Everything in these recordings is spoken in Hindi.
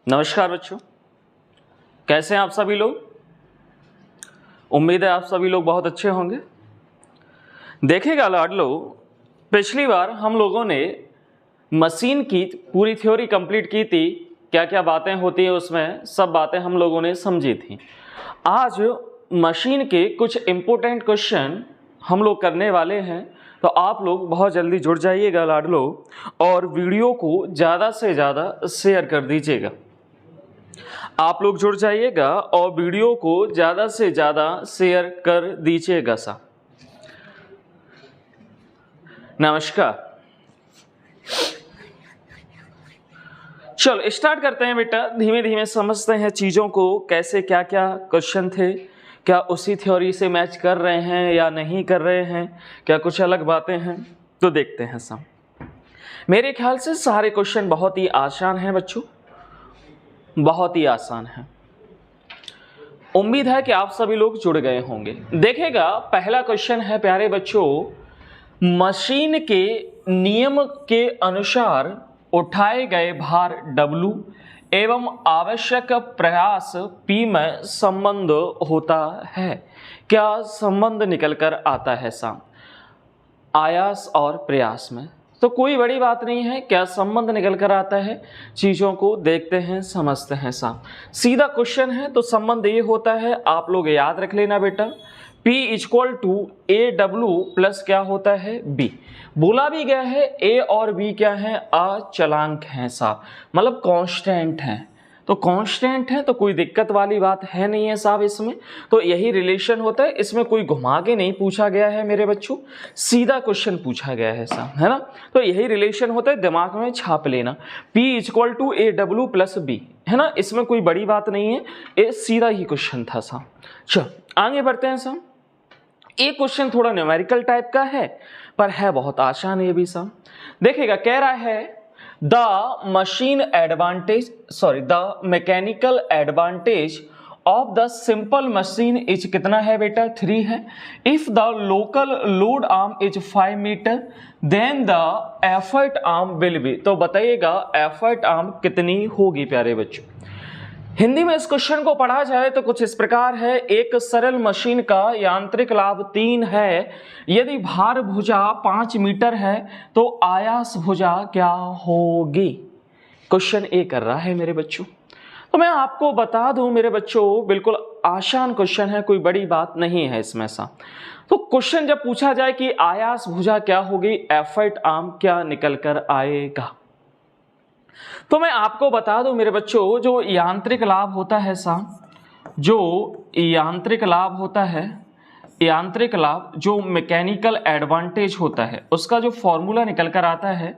नमस्कार बच्चों, कैसे हैं आप सभी लोग। उम्मीद है आप सभी लोग बहुत अच्छे होंगे। देखिएगा लाडलो, पिछली बार हम लोगों ने मशीन की पूरी थ्योरी कंप्लीट की थी। क्या क्या बातें होती हैं उसमें, सब बातें हम लोगों ने समझी थी। आज मशीन के कुछ इम्पोर्टेंट क्वेश्चन हम लोग करने वाले हैं, तो आप लोग बहुत जल्दी जुड़ जाइएगा लाडलो, और वीडियो को ज़्यादा से ज़्यादा शेयर कर दीजिएगा। आप लोग जुड़ जाइएगा और वीडियो को ज़्यादा से ज़्यादा शेयर कर दीजिएगा सा। नमस्कार। चलो स्टार्ट करते हैं बेटा, धीमे धीमे समझते हैं चीज़ों को, कैसे क्या क्या क्वेश्चन थे, क्या उसी थ्योरी से मैच कर रहे हैं या नहीं कर रहे हैं, क्या कुछ अलग बातें हैं, तो देखते हैं सब। मेरे ख्याल से सारे क्वेश्चन बहुत ही आसान हैं बच्चों, बहुत ही आसान है। उम्मीद है कि आप सभी लोग जुड़ गए होंगे। देखिएगा, पहला क्वेश्चन है प्यारे बच्चों, मशीन के नियम के अनुसार उठाए गए भार W एवं आवश्यक प्रयास P में संबंध होता है। क्या संबंध निकल कर आता है साम? आयास और प्रयास में तो कोई बड़ी बात नहीं है, क्या संबंध निकल कर आता है, चीज़ों को देखते हैं समझते हैं साहब। सीधा क्वेश्चन है तो संबंध ये होता है, आप लोग याद रख लेना बेटा, P = AW प्लस क्या होता है B। बोला भी गया है A और B क्या है, अचलांक हैं साहब, मतलब कांस्टेंट हैं। तो कांस्टेंट है तो कोई दिक्कत वाली बात है नहीं है साहब इसमें, तो यही रिलेशन होता है। इसमें कोई घुमा के नहीं पूछा गया है मेरे बच्चों, सीधा क्वेश्चन पूछा गया है साहब, है ना। तो यही रिलेशन होता है, दिमाग में छाप लेना। P = AW प्लस B, है ना, इसमें कोई बड़ी बात नहीं है, ये सीधा ही क्वेश्चन था साहब। चलो आगे बढ़ते हैं साहब। एक क्वेश्चन थोड़ा न्यूमेरिकल टाइप का है, पर है बहुत आसान ये भी साहब। देखिएगा, कह रहा है the mechanical advantage of the simple machine is कितना है बेटा, 3 है। If the local load arm is 5 metre then the effort arm will be. तो बताइएगा एफर्ट आर्म कितनी होगी प्यारे बच्चों। हिंदी में इस क्वेश्चन को पढ़ा जाए तो कुछ इस प्रकार है, एक सरल मशीन का यांत्रिक लाभ 3 है। यदि भार भुजा 5 मीटर है तो आयास भुजा क्या होगी। क्वेश्चन ए कर रहा है मेरे बच्चों। तो मैं आपको बता दूं मेरे बच्चों, बिल्कुल आसान क्वेश्चन है, कोई बड़ी बात नहीं है इसमें सा। तो क्वेश्चन जब पूछा जाए कि आयास भुजा क्या होगी, एफर्ट आर्म क्या निकल कर आएगा, तो मैं आपको बता दूं मेरे बच्चों, जो यांत्रिक लाभ होता है साहब, जो यांत्रिक लाभ होता है, यांत्रिक लाभ जो मैकेनिकल एडवांटेज होता है, उसका जो फॉर्मूला निकल कर आता है,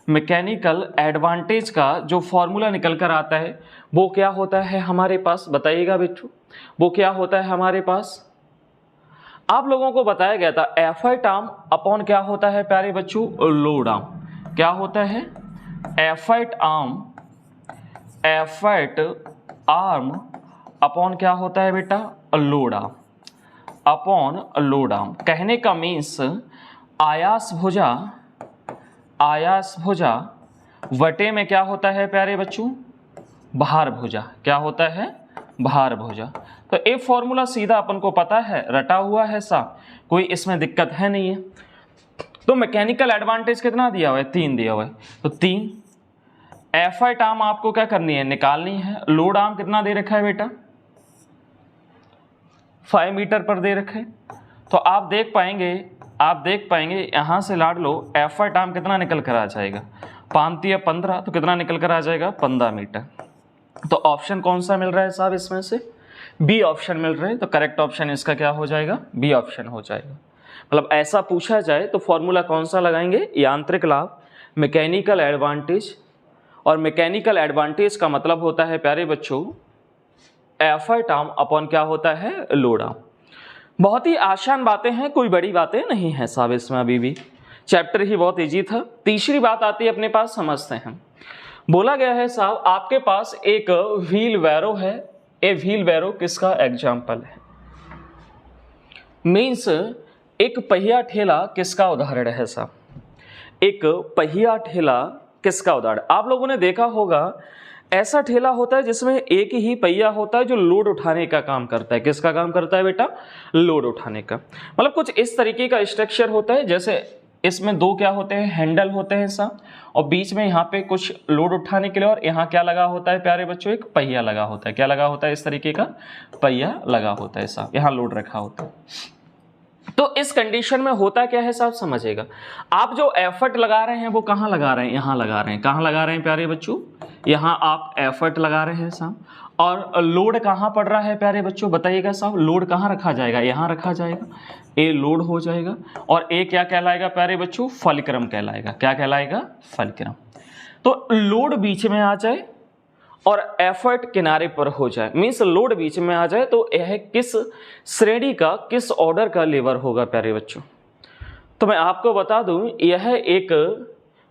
मैकेनिकल एडवांटेज का जो फॉर्मूला निकल कर आता है, वो क्या होता है हमारे पास, बताइएगा बेटू, वो क्या होता है हमारे पास। आप लोगों को बताया गया था एफर्ट आर्म अपॉन क्या होता है प्यारे बच्चों, लोड आर्म। क्या होता है, एफर्ट आर्म अपॉन क्या होता है बेटा, load arm, upon load arm. कहने का मीन्स आयास भुजा वटे में क्या होता है प्यारे बच्चों, भार भुजा। क्या होता है, भार भुजा। तो ये फॉर्मूला सीधा अपन को पता है, रटा हुआ है सा, कोई इसमें दिक्कत है नहीं है। तो मैकेनिकल एडवांटेज कितना दिया हुआ है, 3 दिया हुआ है, तो 3। एफर्ट आर्म आपको क्या करनी है, निकालनी है। लोड आर्म कितना दे रखा है बेटा, 5 मीटर पर दे रखे। तो आप देख पाएंगे यहां से लाड लो, एफर्ट आर्म कितना निकल कर आ जाएगा, 5 या 15, तो कितना निकल कर आ जाएगा, 15 मीटर। तो ऑप्शन कौन सा मिल रहा है साहब इसमें से, बी ऑप्शन मिल रहा है। तो करेक्ट ऑप्शन इसका क्या हो जाएगा, बी ऑप्शन हो जाएगा। मतलब ऐसा पूछा जाए तो फॉर्मूला कौन सा लगाएंगे, यांत्रिक लाभ, मैकेनिकल एडवांटेज, और मैकेनिकल एडवांटेज का मतलब होता है प्यारे बच्चों एफर्ट आर्म अपॉन क्या होता है, लोड आर्म। बहुत ही आसान बातें हैं, कोई बड़ी बातें नहीं है साहब इसमें, अभी भी चैप्टर ही बहुत इजी था। तीसरी बात आती है अपने पास, समझते हैं। बोला गया है साहब आपके पास एक व्हील बैरो है। ए व्हील बैरो किसका एग्जाम्पल है, मीन्स एक पहिया ठेला किसका उदाहरण है साहब, एक पहिया ठेला किसका उदाहरण। आप लोगों ने देखा होगा ऐसा ठेला होता है जिसमें एक ही पहिया होता है जो लोड उठाने का काम करता है। किसका काम करता है बेटा? लोड उठाने का। मतलब कुछ इस तरीके का स्ट्रक्चर होता है, जैसे इसमें दो क्या होते हैं, हैंडल होते हैं साहब, और बीच में यहाँ पे कुछ लोड उठाने के लिए, और यहाँ क्या लगा होता है प्यारे बच्चों? एक पहिया लगा होता है। क्या लगा होता है? इस तरीके का पहिया लगा होता है साहब, यहाँ लोड रखा होता है। तो इस कंडीशन में होता क्या है साहब, समझिएगा। आप जो एफर्ट लगा रहे हैं वो कहाँ लगा रहे हैं? यहाँ लगा रहे हैं। कहाँ लगा रहे हैं प्यारे बच्चों? यहाँ आप एफर्ट लगा रहे हैं साहब। और लोड कहाँ पड़ रहा है प्यारे बच्चों? बताइएगा साहब, लोड कहाँ रखा जाएगा? यहाँ रखा जाएगा। ए लोड हो जाएगा, और ए क्या कहलाएगा प्यारे बच्चों? फलक्रम कहलाएगा। क्या कहलाएगा? फलक्रम। तो लोड बीच में आ जाए और एफर्ट किनारे पर हो जाए, मीन्स लोड बीच में आ जाए, तो यह किस श्रेणी का, किस ऑर्डर का लीवर होगा प्यारे बच्चों? तो मैं आपको बता दूं, यह एक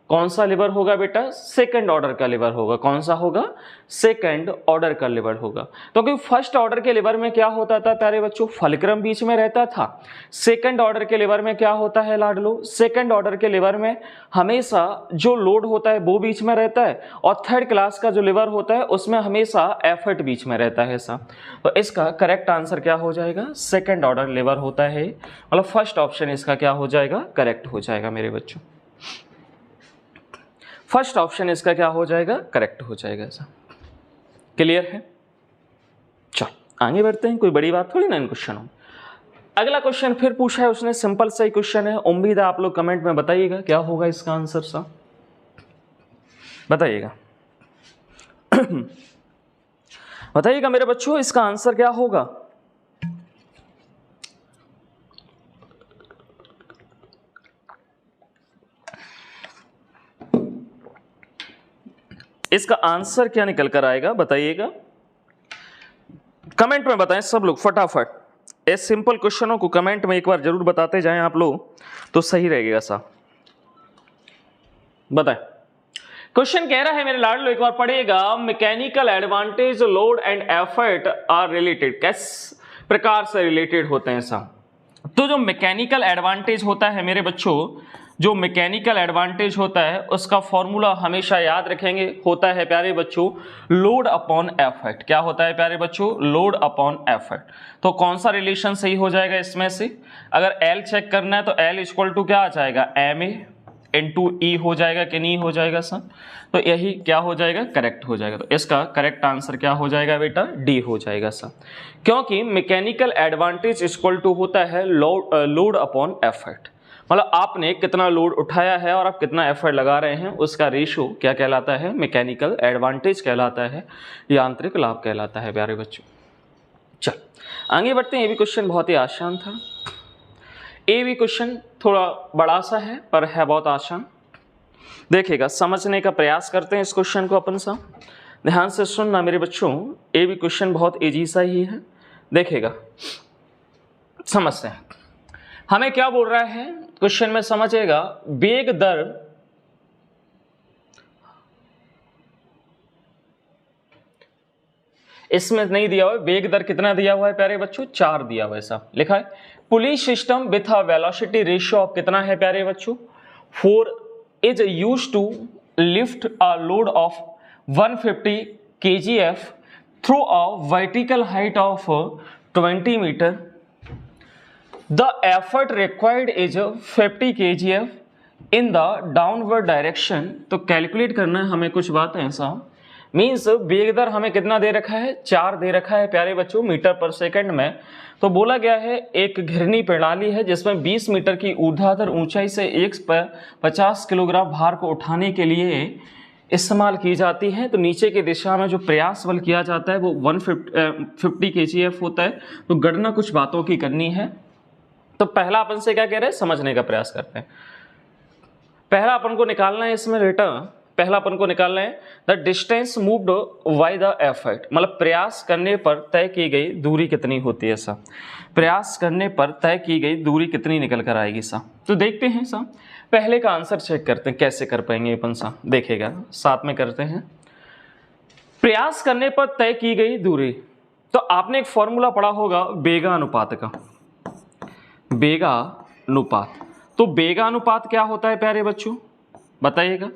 कौन सा लीवर होगा बेटा? सेकंड ऑर्डर का लीवर होगा। कौन सा होगा? सेकंड ऑर्डर का लीवर होगा। तो क्योंकि फर्स्ट ऑर्डर के लीवर में क्या होता था प्यारे बच्चों? फलक्रम बीच में रहता था। सेकंड ऑर्डर के लीवर में क्या होता है लाडलो? सेकंड ऑर्डर के लीवर में हमेशा जो लोड होता है वो बीच में रहता है, और थर्ड क्लास का जो लीवर होता है उसमें हमेशा एफर्ट बीच में रहता है साहब। तो इसका करेक्ट आंसर क्या हो जाएगा? सेकंड ऑर्डर लीवर होता है, मतलब फर्स्ट ऑप्शन इसका क्या हो जाएगा? करेक्ट हो जाएगा मेरे बच्चों। फर्स्ट ऑप्शन इसका क्या हो जाएगा? करेक्ट हो जाएगा ऐसा। क्लियर है? चलो आगे बढ़ते हैं, कोई बड़ी बात थोड़ी ना इन क्वेश्चनों में। अगला क्वेश्चन फिर पूछा है उसने, सिंपल सा ही क्वेश्चन है। उम्मीद है आप लोग कमेंट में बताइएगा क्या होगा इसका आंसर सा, बताइएगा। बताइएगा मेरे बच्चों, इसका आंसर क्या होगा? इसका आंसर क्या निकल कर आएगा बताइएगा, कमेंट में बताएं सब लोग फटाफट। इस सिंपल क्वेश्चनों को कमेंट में एक बार जरूर बताते जाएं आप लोग, तो सही रहेगा साहब। बताएं। क्वेश्चन कह रहा है मेरे लाडलो, एक बार पढ़िएगा, mechanical advantage, load and effort are related. किस प्रकार से रिलेटेड होते हैं साहब? तो जो मैकेनिकल एडवांटेज होता है मेरे बच्चों, जो मैकेनिकल एडवांटेज होता है उसका फॉर्मूला हमेशा याद रखेंगे, होता है प्यारे बच्चों लोड अपॉन एफर्ट। क्या होता है प्यारे बच्चों? Load upon effort. तो कौन सा रिलेशन सही हो जाएगा इसमें से? अगर एल चेक करना है तो एल इक्वल टू क्या आ जाएगा? एम ए इंटू ई हो जाएगा कि नहीं हो जाएगा सर? तो यही क्या हो जाएगा? करेक्ट हो जाएगा। तो इसका करेक्ट आंसर क्या हो जाएगा बेटा? डी हो जाएगा सर, क्योंकि मैकेनिकल एडवांटेज इक्वल टू होता है लोड अपॉन एफर्ट। मतलब आपने कितना लोड उठाया है और आप कितना एफर्ट लगा रहे हैं, उसका रेशो क्या कहलाता है? मैकेनिकल एडवांटेज कहलाता है, यांत्रिक लाभ कहलाता है प्यारे बच्चों। चल आगे बढ़ते हैं। ये भी क्वेश्चन बहुत ही आसान था। ये भी क्वेश्चन थोड़ा बड़ा सा है पर है बहुत आसान। देखिएगा, समझने का प्रयास करते हैं इस क्वेश्चन को अपन सा। ध्यान से सुनना मेरे बच्चों, ये भी क्वेश्चन बहुत इजी सा ही है। देखिएगा, समझते हैं हमें क्या बोल रहा है क्वेश्चन में, समझिएगा। वेग दर इसमें नहीं दिया हुआ है, वेग दर कितना दिया हुआ है प्यारे बच्चों? 4 दिया हुआ है साहब, लिखा है pulley system with a velocity ratio of कितना है प्यारे बच्चों? 4 is used to lift a load of 150 kgf through a vertical height of 20 metre. The effort required is 50 kgf in the downward direction। तो कैलकुलेट करना है हमें कुछ बात है ऐसा, मीन्स वेग दर हमें कितना दे रखा है? 4 दे रखा है प्यारे बच्चों मीटर पर सेकंड में। तो बोला गया है एक घिरनी प्रणाली है जिसमें 20 मीटर की ऊर्ध्वाधर ऊंचाई से 150 किलोग्राम भार को उठाने के लिए इस्तेमाल की जाती है। तो नीचे की दिशा में जो प्रयास बल किया जाता है वो 150 kgf होता है। तो गणना कुछ बातों की करनी है। तो पहला अपन से क्या कह रहे हैं? समझने का प्रयास करते हैं। पहला अपन को निकालना है इसमें बेटा, पहला अपन को निकालना है the distance moved by the effort. मतलब प्रयास करने पर तय की गई दूरी कितनी होती है सा? प्रयास करने पर तय की गई दूरी कितनी निकल कर आएगी सा? तो देखते हैं सा, पहले का आंसर चेक करते हैं कैसे कर पाएंगे अपन सा। देखेगा साथ में करते हैं। प्रयास करने पर तय की गई दूरी, तो आपने एक फॉर्मूला पढ़ा होगा वेगानुपात का, वेगानुपात। तो वेगानुपात क्या होता है प्यारे बच्चों? बताइएगा।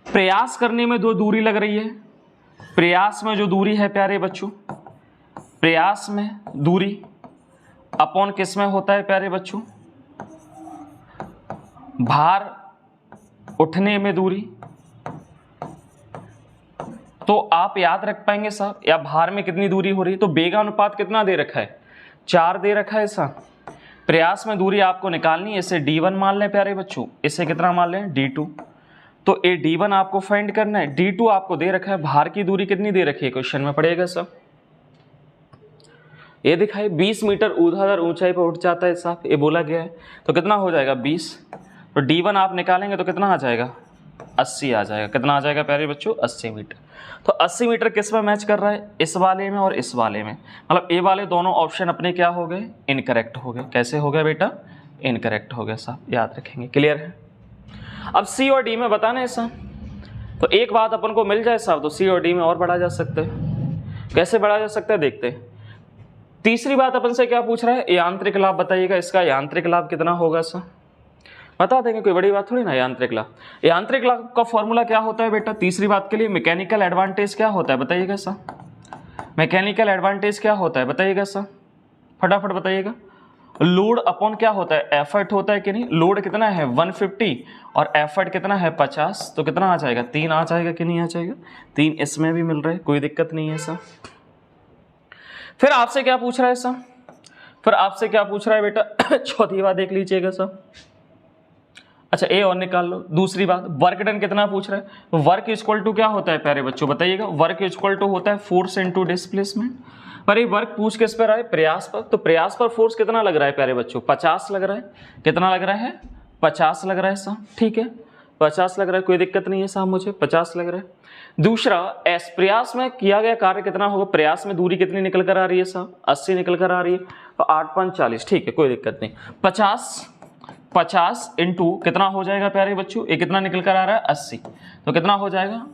प्रयास करने में जो दूरी लग रही है, प्रयास में जो दूरी है प्यारे बच्चों, प्रयास में दूरी अपॉन किस में होता है प्यारे बच्चों, भार उठने में दूरी। तो आप याद रख पाएंगे साहब, या भार में कितनी दूरी हो रही है, तो बेगानुपात कितना दे रखा है, 4 दे रखा है साहब। प्रयास में दूरी आपको निकालनी है, इसे D1 मान लें प्यारे बच्चों, इसे कितना मान लें D2। तो ये D1 आपको फाइंड करना है, D2 आपको दे रखा है, भार की दूरी कितनी दे रखी है क्वेश्चन में पड़ेगा साहब, ये दिखाई 20 मीटर ऊर्ध्वाधर ऊंचाई पर उठ जाता है साहब, ये बोला गया है। तो कितना हो जाएगा 20, तो D1 आप निकालेंगे तो कितना आ जाएगा 80 आ जाएगा। कितना आ जाएगा प्यारे बच्चों 80 मीटर। तो 80 मीटर किस में मैच कर रहा है, इस वाले में और इस वाले में, मतलब ए वाले दोनों ऑप्शन अपने क्या हो गए, इनकरेक्ट हो गए। कैसे हो गया बेटा, इनकरेक्ट हो गया साहब, याद रखेंगे। क्लियर है। अब सी और डी में बताना है साहब, तो एक बात अपन को मिल जाए साहब, तो सी और डी में और बढ़ा जा सकता है। कैसे बढ़ा जा सकता है देखते हैं। तीसरी बात अपन से क्या पूछ रहा है, यांत्रिक लाभ बताइएगा, इसका यांत्रिक लाभ कितना होगा सर, बता देंगे, कोई बड़ी बात थोड़ी ना। यांत्रिक लाभ का फॉर्मूला क्या होता है बेटा, तीसरी बात के लिए मैकेनिकल एडवांटेज क्या होता है बताइएगा सर, मैकेनिकल एडवांटेज क्या होता है बताइएगा सर, फटाफट बताइएगा। लोड अपॉन क्या होता है, एफर्ट होता है कि नहीं, लोड कितना है 150 और एफर्ट कितना है 50, तो कितना आ जाएगा 3 आ जाएगा कि नहीं आ जाएगा, 3 इसमें भी मिल रहा है, कोई दिक्कत नहीं है सर। फिर आपसे क्या पूछ रहा है सर, फिर आपसे क्या पूछ रहा है बेटा चौथी बात देख लीजिएगा सर। अच्छा ए और निकाल लो। दूसरी बात, वर्क डन कितना पूछ रहा है, वर्क इक्वल टू क्या होता है प्यारे बच्चों बताइएगा, वर्क इक्वल टू होता है फोर्स इनटू डिस्प्लेसमेंट। पर ये वर्क पूछ किस पर रहा है, प्रयास पर, तो प्रयास पर फोर्स कितना लग रहा है प्यारे बच्चों 50 लग रहा है। कितना लग रहा है 50 लग रहा है साहब, ठीक है 50 लग रहा है, कोई दिक्कत नहीं है साहब, मुझे 50 लग रहा है। दूसरा एस प्रयास में किया गया कार्य कितना होगा, प्रयास में दूरी कितनी निकल कर आ रही है साहब 80 निकल कर आ रही है, तो 8×40 ठीक है कोई दिक्कत नहीं। 50 इंटू कितना हो जाएगा प्यारे बच्चों, ये कितना निकल कर आ रहा है 80, तो कितना हो जाएगा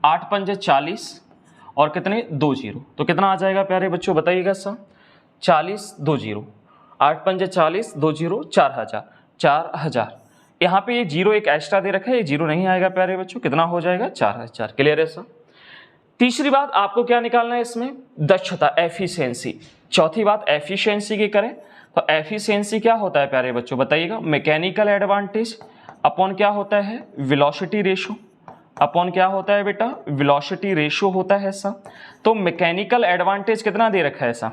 8×40 और कितने 2 0, तो कितना आ जाएगा प्यारे बच्चों बताइएगा सर 40 2 0, 8×40 2 0 4000। यहाँ पे ये 0 एक एक्स्ट्रा दे रखा है, ये 0 नहीं आएगा प्यारे बच्चों, कितना हो जाएगा 4000। क्लियर है सर। तीसरी बात आपको क्या निकालना है इसमें, दक्षता एफिशिएंसी। चौथी बात एफिशिएंसी की करें तो एफिशिएंसी क्या होता है प्यारे बच्चों बताइएगा, मैकेनिकल एडवांटेज अपॉन क्या होता है वेलोसिटी रेशो, अपॉन क्या होता है बेटा वेलोसिटी रेशो होता है ऐसा। तो मैकेनिकल एडवांटेज कितना दे रखा है ऐसा,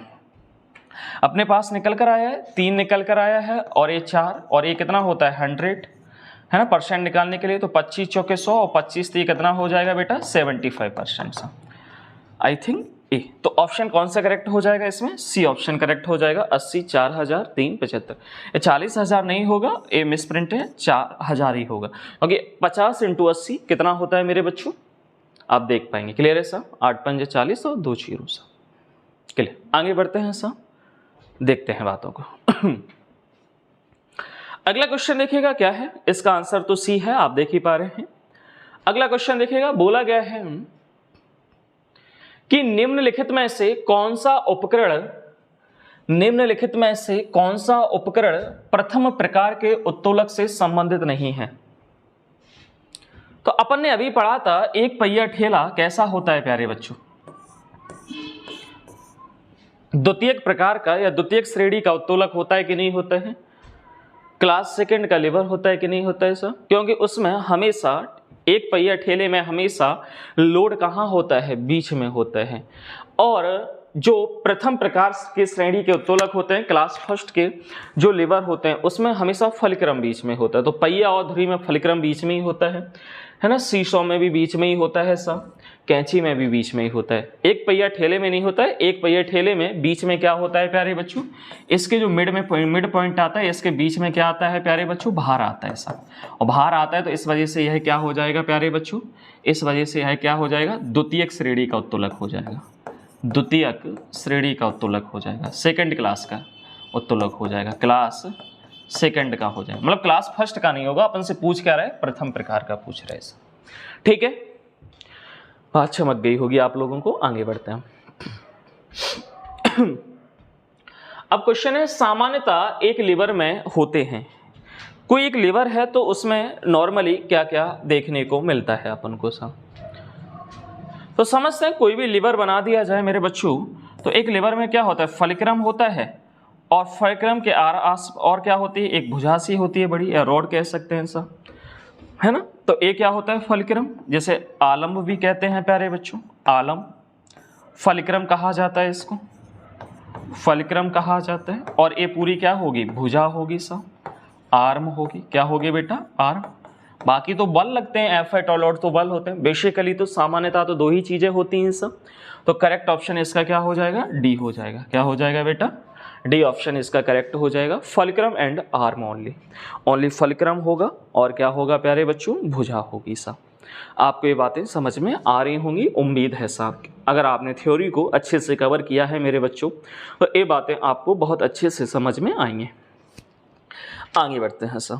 अपने पास निकल कर आया है 3 निकल कर आया है, और ये 4 और ये कितना होता है 100 है ना, परसेंट निकालने के लिए। तो 25 चौके 100 और 25 तो ये कितना हो जाएगा बेटा 75% आई थिंक ए। तो ऑप्शन कौन सा करेक्ट हो जाएगा इसमें, सी ऑप्शन करेक्ट हो जाएगा 80 4000 3 75। ये 40,000 नहीं होगा, ये मिसप्रिंट है, 4000 ही होगा। ओके 50 × 80 कितना होता है मेरे बच्चों, आप देख पाएंगे। क्लियर है सर, 8×40 और 2 0 सर। क्लियर, आगे बढ़ते हैं सर, देखते हैं बातों को। अगला क्वेश्चन देखिएगा क्या है, इसका आंसर तो सी है, आप देख ही पा रहे हैं। अगला क्वेश्चन देखिएगा, बोला गया है कि निम्नलिखित में से कौन सा उपकरण प्रथम प्रकार के उत्तोलक से संबंधित नहीं है। तो अपन ने अभी पढ़ा था एक पहिया ठेला कैसा होता है प्यारे बच्चों, द्वितीयक प्रकार का या द्वितीयक श्रेणी का उत्तोलक होता है कि नहीं होता है, क्लास सेकंड का लीवर होता है कि नहीं होता है सर, क्योंकि उसमें हमेशा एक पहिया ठेले में हमेशा लोड कहाँ होता है, बीच में होता है। और जो प्रथम प्रकार के श्रेणी के उत्तोलक होते हैं, क्लास फर्स्ट के जो लीवर होते हैं, उसमें हमेशा फलक्रम बीच में होता है। तो पहिया और धुरी में फलक्रम बीच में ही होता है ना, सीसॉ में भी बीच में ही होता है सब, कैंची में भी बीच में ही होता है। एक पहिया ठेले में नहीं होता है, एक पहिया ठेले में बीच में क्या होता है प्यारे बच्चों, इसके जो मिड पॉइंट आता है, इसके बीच में क्या आता है प्यारे बच्चों, भार आता है सब, और भार आता है तो इस वजह से यह क्या हो जाएगा प्यारे बच्चों, इस वजह से यह क्या हो जाएगा, द्वितीयक श्रेणी का उत्तोलक हो जाएगा, द्वितीयक श्रेणी का उत्तोलक हो जाएगा, सेकंड क्लास का उत्तोलक हो जाएगा, क्लास सेकंड का हो जाएगा, मतलब क्लास फर्स्ट का नहीं होगा। अपन से पूछ क्या रहा है, प्रथम प्रकार का पूछ रहा है ऐसा, ठीक है। बात चमक गई होगी आप लोगों को, आगे बढ़ते हैं। अब क्वेश्चन है, सामान्यतः एक लीवर में होते हैं कोई एक लीवर है तो उसमें नॉर्मली क्या क्या देखने को मिलता है अपन को सब। तो समझते हैं, कोई भी लीवर बना दिया जाए मेरे बच्चों, तो एक लीवर में क्या होता है, फलिक्रम होता है, और फलिक्रम के आस और क्या होती है, एक भुजासी होती है बड़ी, या रॉड कह सकते हैं सब, है ना। तो ये क्या होता है, फलिक्रम, जैसे आलम भी कहते हैं प्यारे बच्चों, आलम फलिक्रम कहा जाता है, इसको फलिक्रम कहा जाता है। और ये पूरी क्या होगी, भुजा होगी सब, आर्म होगी, क्या होगी बेटा, आर्म। बाकी तो बल लगते हैं, एफ और तो बल होते हैं। बेसिकली तो सामान्यतः तो दो ही चीजें होती हैं सब। तो करेक्ट ऑप्शन इसका क्या हो जाएगा, डी हो जाएगा। क्या हो जाएगा बेटा, डी ऑप्शन इसका करेक्ट हो जाएगा। फलिक्रम एंड आर्म ओनली फलिक्रम होगा, और क्या होगा प्यारे बच्चों, भुजा होगी सब। आपको ये बातें समझ में आ रही होंगी, उम्मीद है साहब। अगर आपने थ्योरी को अच्छे से कवर किया है मेरे बच्चों, तो ये बातें आपको बहुत अच्छे से समझ में आएंगे। आगे बढ़ते हैं सर।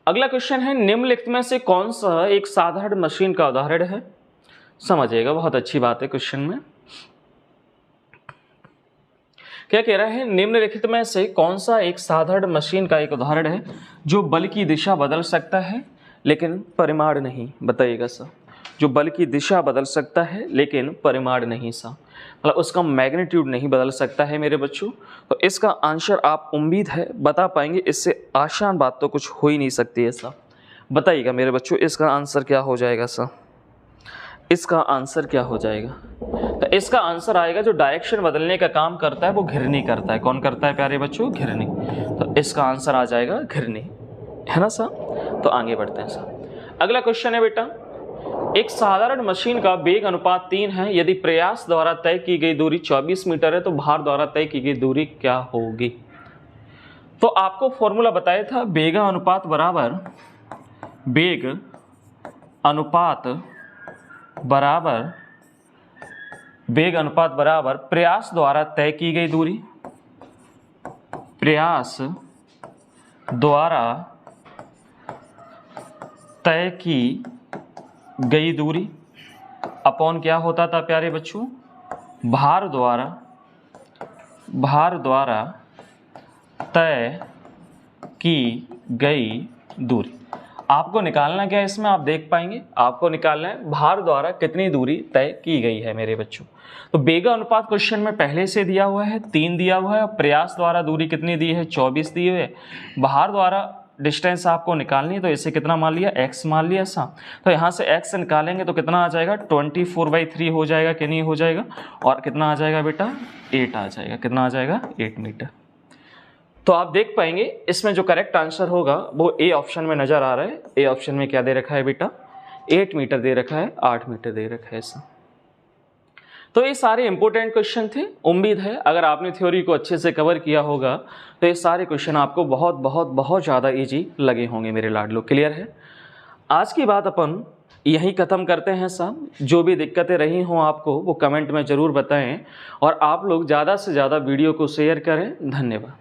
अगला क्वेश्चन है, निम्नलिखित में से कौन सा एक साधारण मशीन का उदाहरण है। समझिएगा, बहुत अच्छी बात है। क्वेश्चन में क्या कह रहा है, निम्नलिखित में से कौन सा एक साधारण मशीन का एक उदाहरण है जो बल की दिशा बदल सकता है लेकिन परिमाण नहीं। बताइएगा सर, जो बल की दिशा बदल सकता है लेकिन परिमाण नहीं सा, मतलब उसका मैग्नीट्यूड नहीं बदल सकता है मेरे बच्चों। तो इसका आंसर आप उम्मीद है बता पाएंगे, इससे आसान बात तो कुछ हो ही नहीं सकती है सर। बताइएगा मेरे बच्चों, इसका आंसर क्या हो जाएगा सर, इसका आंसर क्या हो जाएगा। तो इसका आंसर आएगा, जो डायरेक्शन बदलने का काम करता है वो घिरनी करता है। कौन करता है प्यारे बच्चों, घिरनी। तो इसका आंसर आ जाएगा घिरनी, है ना सर। तो आगे बढ़ते हैं सर। अगला क्वेश्चन है बेटा, एक साधारण मशीन का वेग अनुपात 3 है। यदि प्रयास द्वारा तय की गई दूरी 24 मीटर है तो भार द्वारा तय की गई दूरी क्या होगी। तो आपको फॉर्मूला बताया था, वेग अनुपात बराबर प्रयास द्वारा तय की गई दूरी, प्रयास द्वारा तय की गई दूरी अपॉन क्या होता था प्यारे बच्चों, भार द्वारा तय की गई दूरी। आपको निकालना क्या है इसमें, आप देख पाएंगे, आपको निकालना है भार द्वारा कितनी दूरी तय की गई है मेरे बच्चों। तो वेग अनुपात क्वेश्चन में पहले से दिया हुआ है, 3 दिया हुआ है, और प्रयास द्वारा दूरी कितनी दी है, 24 दी हुई है। भार द्वारा डिस्टेंस आपको निकालनी है, तो इसे कितना मान लिया, x मान लिया सा। तो यहाँ से x निकालेंगे तो कितना आ जाएगा, 24/3 हो जाएगा कि नहीं हो जाएगा, और कितना आ जाएगा बेटा, 8 आ जाएगा। कितना आ जाएगा, 8 मीटर। तो आप देख पाएंगे इसमें जो करेक्ट आंसर होगा वो ए ऑप्शन में नजर आ रहा है। ए ऑप्शन में क्या दे रखा है बेटा, 8 मीटर दे रखा है, 8 मीटर दे रखा है इसमें। तो ये सारे इंपॉर्टेंट क्वेश्चन थे। उम्मीद है अगर आपने थ्योरी को अच्छे से कवर किया होगा तो ये सारे क्वेश्चन आपको बहुत बहुत बहुत ज़्यादा इजी लगे होंगे मेरे लाडलो। क्लियर है। आज की बात अपन यहीं ख़त्म करते हैं साहब। जो भी दिक्कतें रही हों आपको वो कमेंट में ज़रूर बताएं, और आप लोग ज़्यादा से ज़्यादा वीडियो को शेयर करें। धन्यवाद।